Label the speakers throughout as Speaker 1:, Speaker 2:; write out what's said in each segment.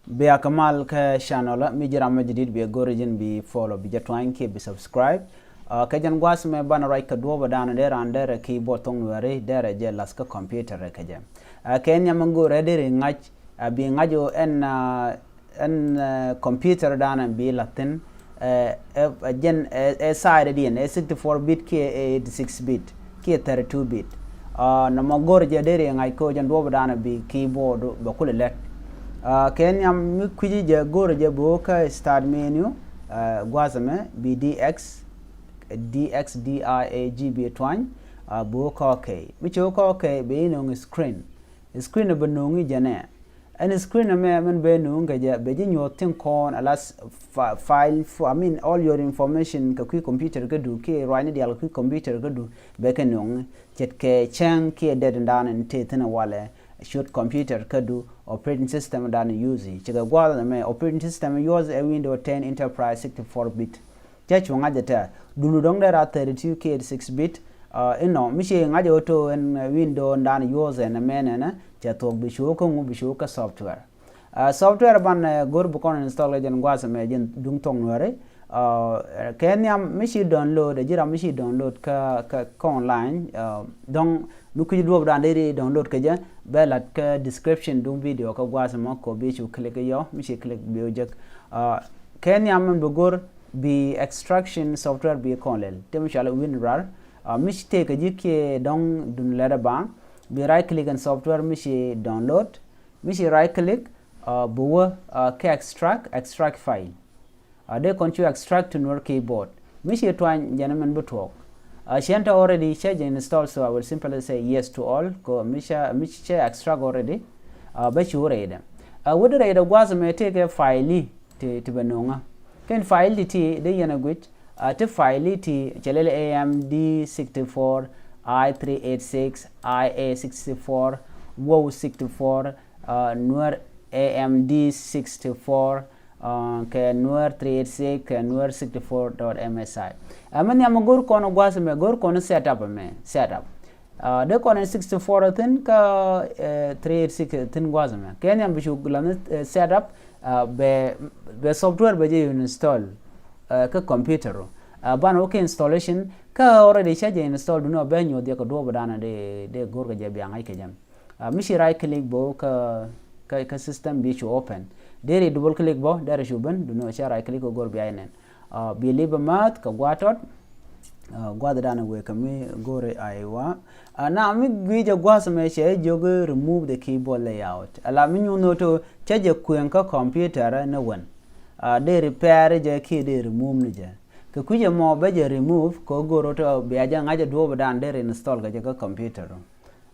Speaker 1: be akamal ka channel mi jira ma jidid be gorigin bi follow bi jatwan ke bi subscribe ka jan gwas me bana right ka do badana der andere keyboard tong were der je las ka computer ka je ken yamango redere ngach bi ngajo en computer dana bi latin gen side din 64 bit ke 86 bit ke 32 bit na magor je dere ngai ko jan do badana bi keyboard ba kulet ken yam mi kuji je gor je bo ka start menu gwazame bdx dxdiag twan bo ka okay mi cho ka okay be no screen be no ngi jane and screen me men be no ngi je be nyo tin kon alas file for I mean all your information ka ku computer ga du ke rani dial ku computer ga du be ke no jet ke chang ke dead ndan en te tena wale shoot computer kadu operating system dan use chiga gwala me operating system use a Windows 10 Enterprise 64 bit chachu ngajata dulu dong dara 32k 6 bit ino mishi ngajo to en Windows dan use en menena chato bisho ko bisho ka software software ban gor bu kon install gen gwasa me gen dung tong nore kenyam mishi download jira mishi download ka online dong nuku do dan dere download ka ja belat ka description dum video ka gwasa ma ko be chu click yo mishi click be jak kenyam bu gor bi extraction software bi konlel temishala winrar mishi take jike dong dun leda bang bi right click on software mishi download mishi right click bu ka extract file they continue extract to Nuer keyboard. Mishi twan gentlemen butok. Shanta already change installed, so I will simply say yes to all. Go Misha extract already. But you read. What the reader was may take a file to Benonga. Can file the the yanagwit to file t Jalele AMD 64 I386 IA64 WoW 64 Nuer AMD 64 ke Nuer 386 ke Nuer 64.msi amani amagor kono gwasa me gor kono setup de kono 64 tin ka 386 tin gwasa me kenya bishu gulan setup be software be je install ka computer ban okay installation ka already chaje install do no be nyo de ko do badana de gor ga je bi ngai ke jam mishi right click bo ka system bi chu open dere double click bo dere shuban do no share right click go gor bi aynen bi liba mat ka gwatot gwada dana we kami gore aiwa na mi gwije gwasa me she jogo remove the keyboard layout ala mi nyuno to chaje kwenka computer na wan de repair je ki de remove ni je ka kuje mo be je remove ko goro to bi aja ngaje do dan dere install ga je ka computer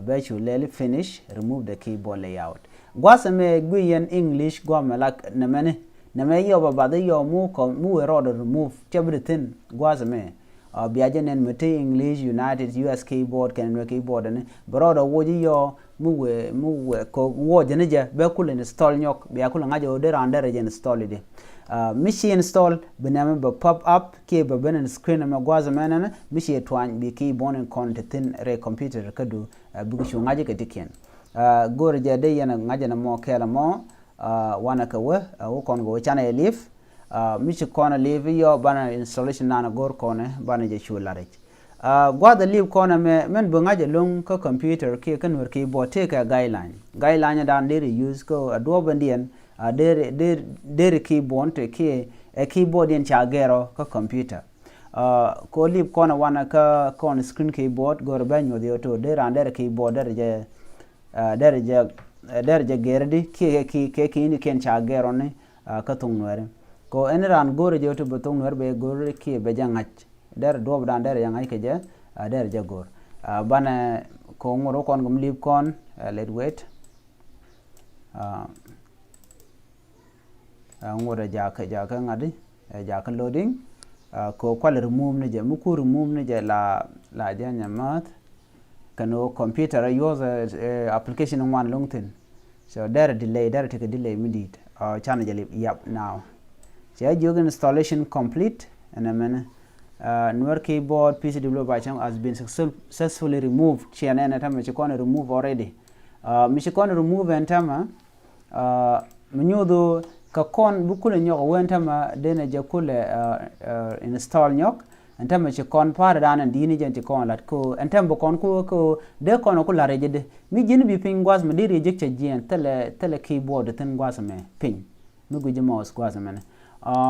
Speaker 1: be chu leli finish remove the keyboard layout gwasa me gwiyen English gwama lak namene yo babade yo mu ko mu erode remove everything gwasa me biaje nen mete English United US keyboard can no keyboard ne brodo woji yo mu ko woje ne je be kul install nyok be akul ngaje de randere je install de mishi install bename be pop up ke be benen screen ma gwaza menene mishi twan bi keyboard content re computer kadu bugu shu ngaje ke tiken gore je de yana ngaje na mo kela mo wana ka we wo kon go chana leaf michi kona leave yo bana installation nana gor kone bana je chularich gwada leave kona men bunga je long ko computer ke kan wer keyboard take a guideline dan dere use ko adobe ndien dere keyboard to ke a keyboard en chagero ko computer ko leave kona wana ka kon screen keyboard gor banyo de to dere keyboard dere je gerdi ke ni ken chagero ne ka tungwere ko enran gore je to betong wer be gore ki be jangach der do dan der yangai ke je der je gor bana ko ngoro kon gum lip kon let wait ngoro ja ka ngadi ja ka loading ko kwal remove ne je muku remove ne je la janya mat kano computer use application one long thing so der delay der take delay midit channel je yap now your installation complete and Nuer keyboard PC developed by Chang has been successfully removed. Chiana time Michikona remove already. Michikona remove and tama menyodo ka kon bukule nyok wenta ma dena je kule install nyok enta che kon par dan dini je kon lat ko enta bo kon ko de kon ko la reje de mi jin bi ping gwas ma de reje che jien tele keyboard ten gwas me ping mi guje mouse gwas me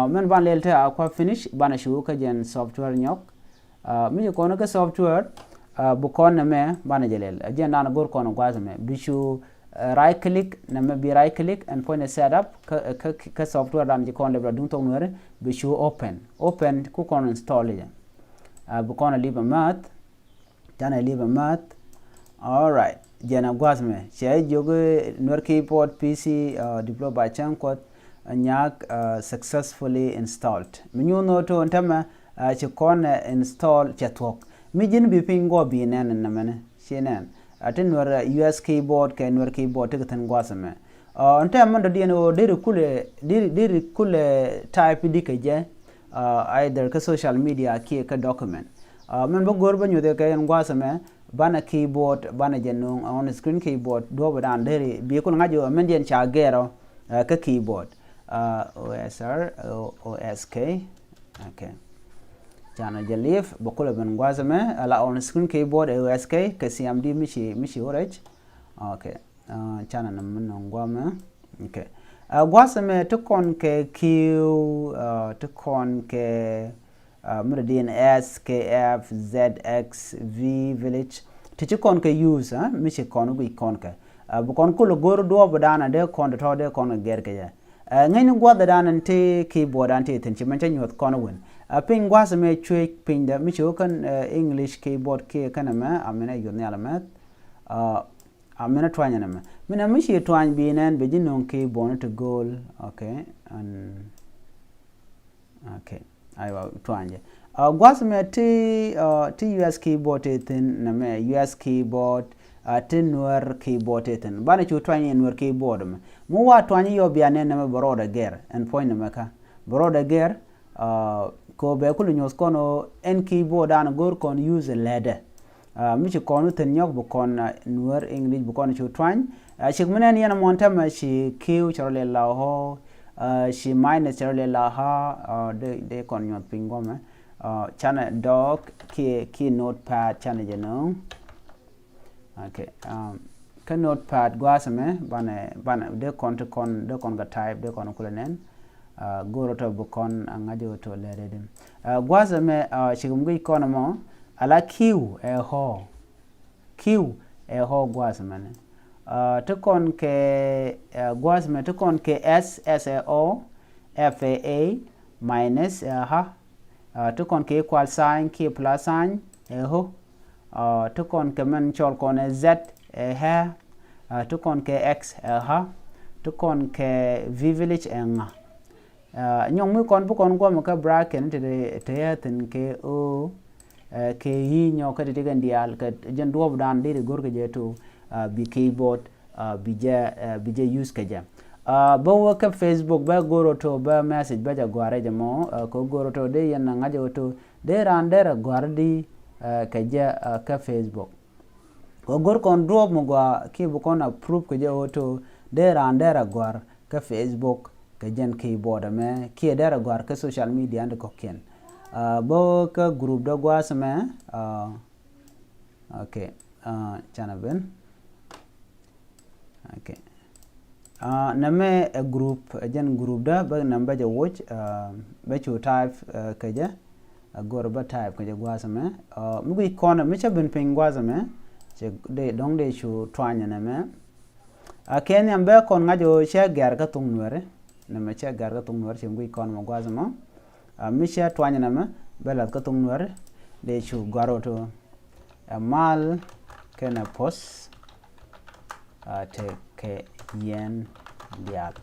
Speaker 1: men ban lelte akwa finish bana shu ka jen software nyok mi ko no ka software bu kon me bana jelel jen dan gor kon gwas me bishu right click na be right click and point a setup ka software dan kon le dun to Nuer be show open ku kon install ya bu kon leave a math jana leave a math all right jana gwasme che jogo Nuer keyboard PC deployed by chankot nyak successfully installed minyu no to ntama che kon install chatok mi jin bi pingo bi nen na mane shenen atin Nuer US keyboard ke Nuer keyboard te tan gwasame ante amando dieno diri kule type dikeje either ka social media ki ka document men bo gorba nyode ka en gwasame bana keyboard bana jenung on screen keyboard do badan diri bi kul ngajo men den cha gero ka keyboard OSK okay jana jalif bokula ben gwazame ala on screen keyboard OSK ke CMD mishi orage okay chana nam ngwame okay gwazame to kon ke q to kon ke mridin SKF ZX V village to kon ke use mishi kon gu kon ke bokon kulo gor do badana de kon to de kon gerke ya ngani gwada danan te keyboard ante tenchi mancha nyot kon won ping gwasame chwe ping da micho kan English keyboard ke kanama amena yone alamat amena twanya nama mina mishi twany binen be jinon keyboard to goal okay and okay aywa twanje gwasame ti US keyboard ten nama US keyboard tin Nuer keyboard eten bana chu twany Nuer keyboard mu wa twany yo biane nama broda ger and point nama ka broda ger ko be kulu nyos kono en keyboard an gor kon use ladder mi ci kono ten nyok bu kon Nuer English bu kon chu twany shik menen yana monta ma shi q charle la ho shi minus charle la ha de kon nyot pingome chana doc ki notepad chana jeno okay ka notepad gwasame bana de kon ga type de kon kulanen goro to bukon ngajo to lereden gwasame shigumgu ikonomo ala q gwasame to kon ke gwasame to kon ke SSAO FAA minus ha to kon ke equal sign ke plus sign ho to kon ke man chol kon z ha to kon ke x ha to kon ke v village nga nyong mu kon bu kon go ka bracket te ten ke o ke yi nyo ka de gan dial ka jen do dan de gor ke jeto bi keyboard bi je use ka ja bo ka Facebook ba goro to ba message ba ja gware jamo ko goro to de yan ngajo to de ran de gwardi ka ja ka Facebook ko gor kon drop mo gwa ki bu kon approve ka ja to de ran de gwar ka Facebook ka jen keyboard me ki dara gwar ka social media and ko ken bo ka group do gwa sama okay chana ben okay name a group jen group da ba number ja watch ba chu type ka ja gor ba type ka ja gwa sama mu gi kona me cha ben ping gwa sama che de dong de chu twanya na me ken ambe kon ngajo she gar ka tung Nuer na me cha gar ka tung Nuer che ngui kon mo gwazama mi cha twanya na me bela ka tung Nuer de chu garo to mal kena pos te ke yen dial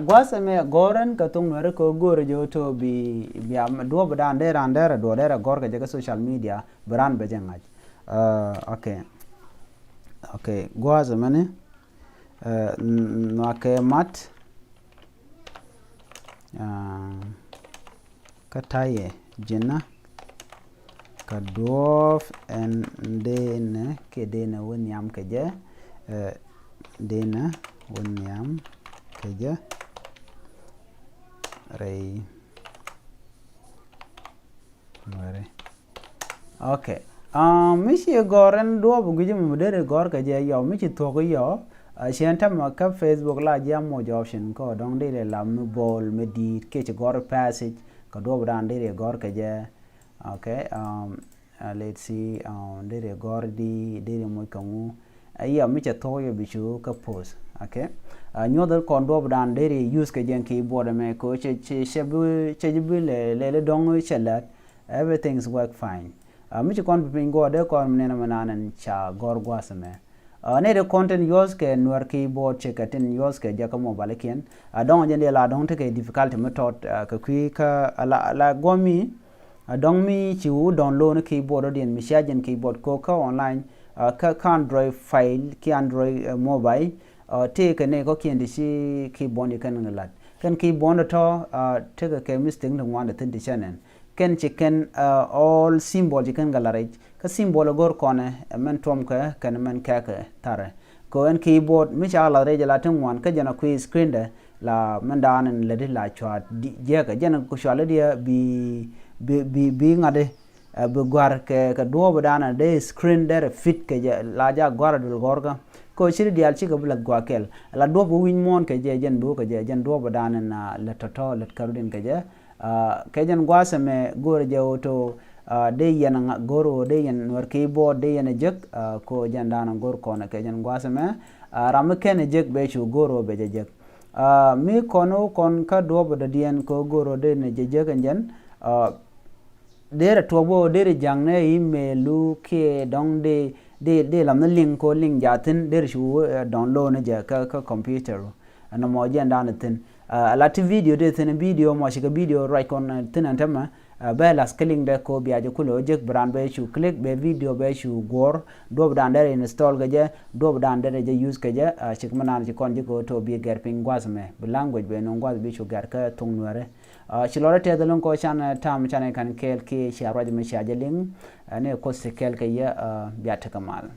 Speaker 1: gwasame goran ka tung Nuer ko goro jo to bi am do badan de ran de do de gor ka je social media bran be jengaj okay gwasame ne no ke mat kataye jina ka dof en dene ke dene wonyam ke je dene wonyam keja ray Nuer. Okay. Michi goren do bu gije mu dere gor ka je yo michi to ko yo shen tam ka Facebook la jam mo option ko dong dere la mu bol me di ke che gor passage ko do dan dere gor ka je. Okay. Let's see dere gor di dere mo kamu yo michi to yo bichu ka post. Okay. Nyodar kon do dan dere use ka jen keyboard me ko che bu le dong chelat everything's work fine. Michi kon pingo de kon nena mananan cha gor gwasame. Ne de content yours ke Nuer keyboard che katin yours ke jaka mobile ken. Don jende la don take difficulty method ka kwi ka la gomi don mi chi u download keyboard den mi shajen keyboard ko ka online ka Android file ki Android mobile te ke ne ko kiendi shi keyboard kan ngalat. Kan keyboard to take ke mistake no wanda tin chanen. Ken chicken all symbol chicken gallery ka symbol gor kone men tom ka kan men ka tare ko en keyboard mi cha la re la tin wan ka jana ku screen de la men dan le de la chat je ka jana ku shala dia bi ngade be gwar ke ka do dana de screen de fit ke la ja gwar dul gorga ko shiri dial chi ka bla gwakel la do bu win mon ke je jen bu ka je jen do dana na le toto le karudin ke je kejan gwasa me gore jawto de yana goro de yan Nuer keyboard de yana jek ko jandana gor kona kejan gwasa me ram ken jek be chu goro be jek mi kono kon ka do de dien ko goro de ne jek njen dere tobo dere jangne email ke dong de lam link ko link jatin dere chu download ne je ka computer na mo jandana tin a lot of video de thin video mo shiga video right kon tin antama ba la scaling de ko biaje kulo jek brand be chu click be video be chu gor do dan dere install gaje do dan dere je use gaje shik manan ji kon ji ko to bi ger ping gwasme be language be non gwas bi chu gar ka tung Nuer chilore te dalon ko chan tam chan kan kel ki sharaj me shajeling ne ko se kel ke ya biata kamal